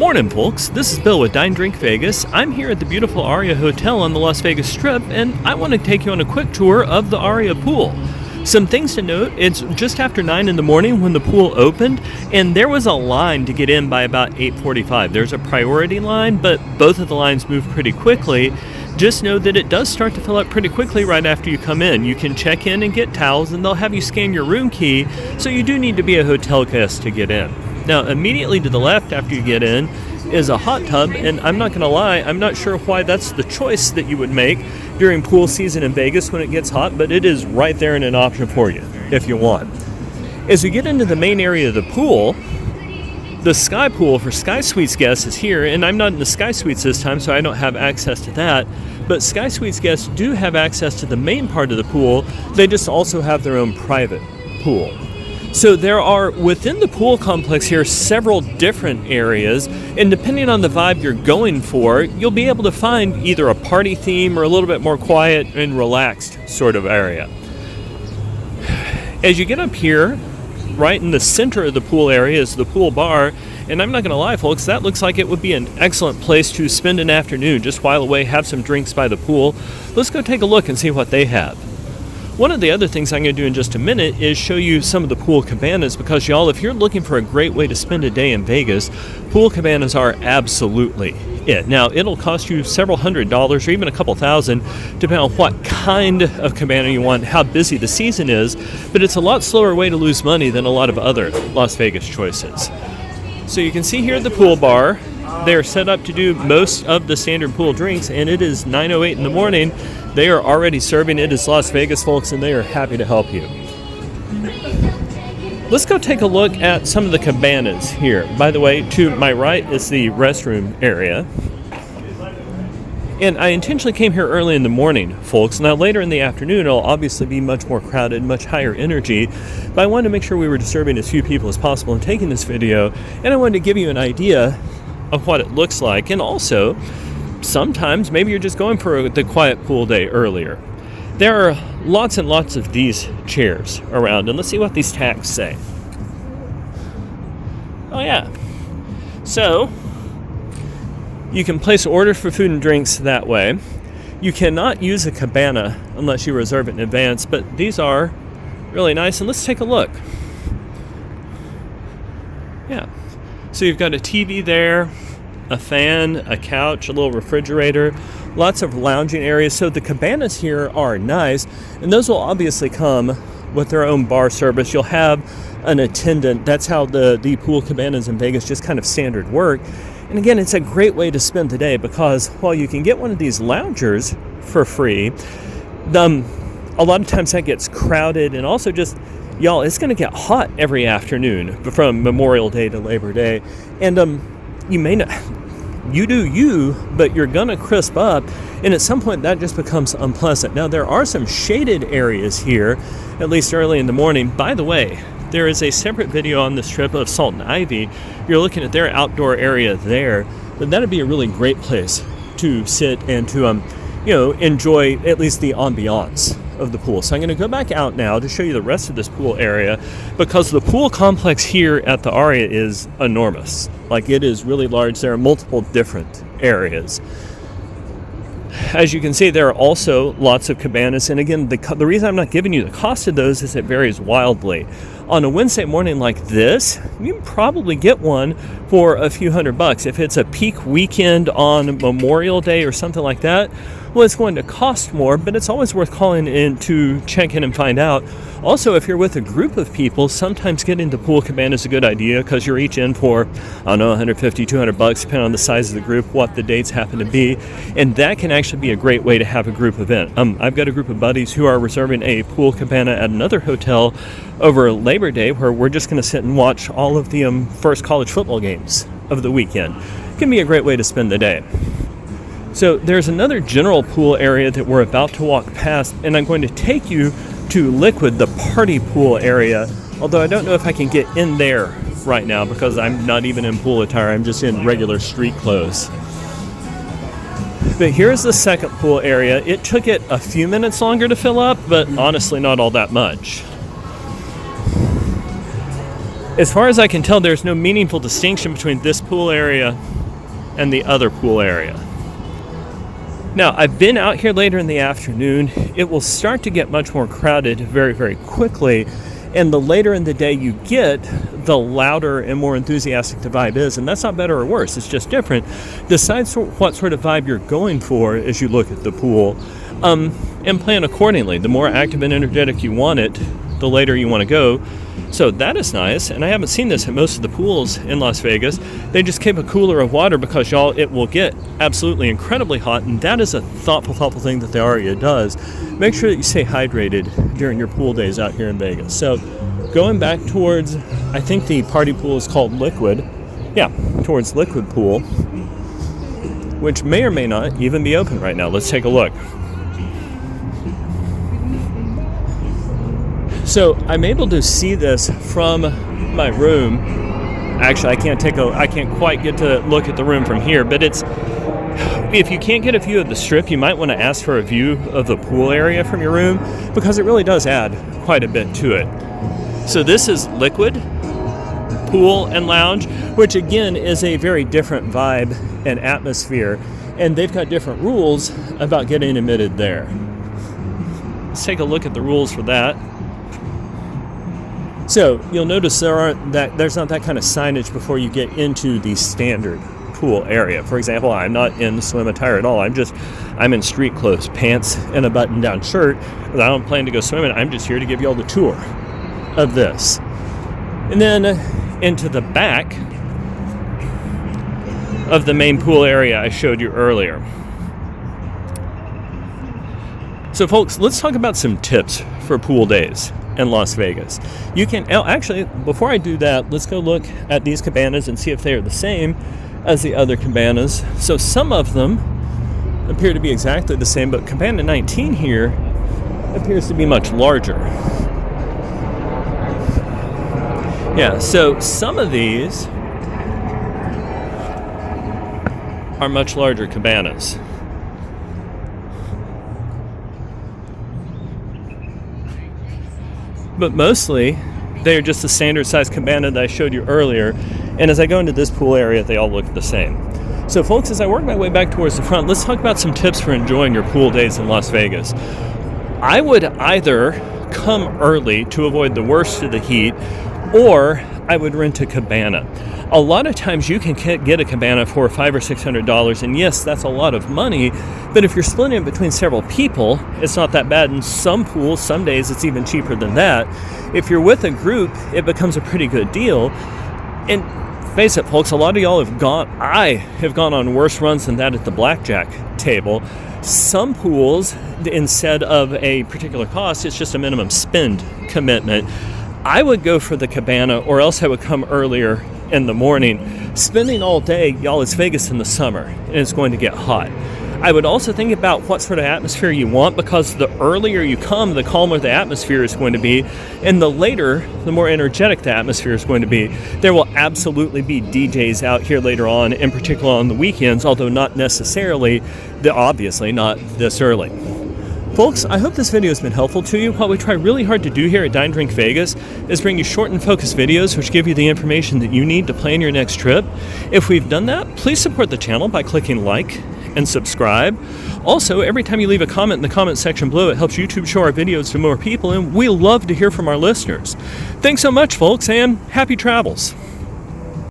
Morning, folks. This is Bill with Dine Drink Vegas. I'm here at the beautiful Aria Hotel on the Las Vegas Strip, and I want to take you on a quick tour of the Aria Pool. Some things to note: it's just after 9 in the morning when the pool opened, and there was a line to get in by about 8:45. There's a priority line, but both of the lines move pretty quickly. Just know that it does start to fill up pretty quickly right after you come in. You can check in and get towels, and they'll have you scan your room key, so you do need to be a hotel guest to get in. Now, immediately to the left after you get in is a hot tub, and I'm not going to lie, I'm not sure why that's the choice that you would make during pool season in Vegas when it gets hot, but it is right there and an option for you if you want. As we get into the main area of the pool, the Sky Pool for Sky Suites guests is here, and I'm not in the Sky Suites this time, so I don't have access to that. But Sky Suites guests do have access to the main part of the pool. They just also have their own private pool. So there are, within the pool complex here, several different areas, and depending on the vibe you're going for, you'll be able to find either a party theme or a little bit more quiet and relaxed sort of area. As you get up here, right in the center of the pool area is the pool bar, and I'm not going to lie, folks, that looks like it would be an excellent place to spend an afternoon, just while away, have some drinks by the pool. Let's go take a look and see what they have. One of the other things I'm going to do in just a minute is show you some of the pool cabanas, because y'all, if you're looking for a great way to spend a day in Vegas, pool cabanas are absolutely it. Now, it'll cost you several $100s or even a couple thousand, depending on what kind of cabana you want, how busy the season is, but it's a lot slower way to lose money than a lot of other Las Vegas choices. So you can see here at the pool bar, they're set up to do most of the standard pool drinks, and it is 9:08 in the morning. They are already serving. It is Las Vegas, folks, and they are happy to help you. Let's go take a look at some of the cabanas here. By the way, to my right is the restroom area. And I intentionally came here early in the morning, folks. Now, later in the afternoon, it'll obviously be much more crowded, much higher energy. But I wanted to make sure we were disturbing as few people as possible in taking this video. And I wanted to give you an idea of what it looks like. And also, sometimes maybe you're just going for the quiet pool day earlier. There are lots and lots of these chairs around, and let's see what these tags say. Oh yeah, so you can place orders for food and drinks that way. You cannot use a cabana unless you reserve it in advance, but these are really nice, and let's take a look. Yeah, so you've got a TV there, a fan, a couch, a little refrigerator, lots of lounging areas. So the cabanas here are nice, and those will obviously come with their own bar service. You'll have an attendant. That's how the pool cabanas in Vegas just kind of standard work. And again, it's a great way to spend the day, because while you can get one of these loungers for free, a lot of times that gets crowded, and also just, y'all, it's going to get hot every afternoon from Memorial Day to Labor Day. And you may not, you do you, but you're gonna crisp up, and at some point that just becomes unpleasant. Now, there are some shaded areas here, at least early in the morning. By the way, there is a separate video on this trip of Salt and Ivy. You're looking at their outdoor area there, but that'd be a really great place to sit and to enjoy at least the ambiance of the pool. So I'm going to go back out now to show you the rest of this pool area, because the pool complex here at the Aria is enormous. Like, it is really large. There are multiple different areas. As you can see, there are also lots of cabanas, and again, the reason I'm not giving you the cost of those is it varies wildly. On a Wednesday morning like this, you can probably get one for a few $100. If it's a peak weekend on Memorial Day or something like that, well, it's going to cost more, but it's always worth calling in to check in and find out. Also, if you're with a group of people, sometimes getting the pool cabana is a good idea, because you're each in for, I don't know, $150, $200, depending on the size of the group, what the dates happen to be, and that can actually be a great way to have a group event. I've got a group of buddies who are reserving a pool cabana at another hotel over Labor Day, where we're just going to sit and watch all of the first college football games of the weekend. It can be a great way to spend the day. So there's another general pool area that we're about to walk past, and I'm going to take you to Liquid, the party pool area, although I don't know if I can get in there right now, because I'm not even in pool attire. I'm just in regular street clothes. But here's the second pool area. It took it a few minutes longer to fill up, but honestly not all that much. As far as I can tell, there's no meaningful distinction between this pool area and the other pool area. Now, I've been out here later in the afternoon. It will start to get much more crowded very, very quickly. And the later in the day you get, the louder and more enthusiastic the vibe is. And that's not better or worse. It's just different. Decide what sort of vibe you're going for as you look at the pool, and plan accordingly. The more active and energetic you want it, the later you want to go. So that is nice. And I haven't seen this at most of the pools in Las Vegas. They just keep a cooler of water because, y'all, it will get absolutely incredibly hot. And that is a thoughtful thing that the Aria does. Make sure that you stay hydrated during your pool days out here in Vegas. So going back towards, I think the party pool is called Liquid. Yeah, towards Liquid Pool, which may or may not even be open right now. Let's take a look. So I'm able to see this from my room. Actually, I can't quite get to look at the room from here, but if you can't get a view of the strip, you might want to ask for a view of the pool area from your room, because it really does add quite a bit to it. So this is Liquid Pool and Lounge, which again is a very different vibe and atmosphere, and they've got different rules about getting admitted there. Let's take a look at the rules for that. So you'll notice there's not that kind of signage before you get into the standard pool area. For example, I'm not in swim attire at all. I'm in street clothes, pants and a button-down shirt, because I don't plan to go swimming. I'm just here to give you all the tour of this. And then into the back of the main pool area I showed you earlier. So folks, let's talk about some tips for pool days in Las Vegas. You can actually, before I do that, let's go look at these cabanas and see if they are the same as the other cabanas. So some of them appear to be exactly the same, but Cabana 19 here appears to be much larger. Yeah, so some of these are much larger cabanas. But mostly, they are just the standard size cabana that I showed you earlier. And as I go into this pool area, they all look the same. So folks, as I work my way back towards the front, let's talk about some tips for enjoying your pool days in Las Vegas. I would either come early to avoid the worst of the heat, or I would rent a cabana. A lot of times you can get a cabana for $500 or $600, and yes, that's a lot of money, but if you're splitting it between several people, it's not that bad. In some pools, some days, it's even cheaper than that. If you're with a group, it becomes a pretty good deal. And face it, folks, a lot of y'all I have gone on worse runs than that at the blackjack table. Some pools, instead of a particular cost, it's just a minimum spend commitment. I would go for the cabana, or else I would come earlier in the morning. Spending all day, y'all, it's Vegas in the summer, and it's going to get hot. I would also think about what sort of atmosphere you want, because the earlier you come, the calmer the atmosphere is going to be, and the later, the more energetic the atmosphere is going to be. There will absolutely be DJs out here later on, in particular on the weekends, although not necessarily, obviously not this early. Folks, I hope this video has been helpful to you. What we try really hard to do here at Dine Drink Vegas is bring you short and focused videos which give you the information that you need to plan your next trip. If we've done that, please support the channel by clicking like and subscribe. Also, every time you leave a comment in the comment section below, it helps YouTube show our videos to more people, and we love to hear from our listeners. Thanks so much, folks, and happy travels.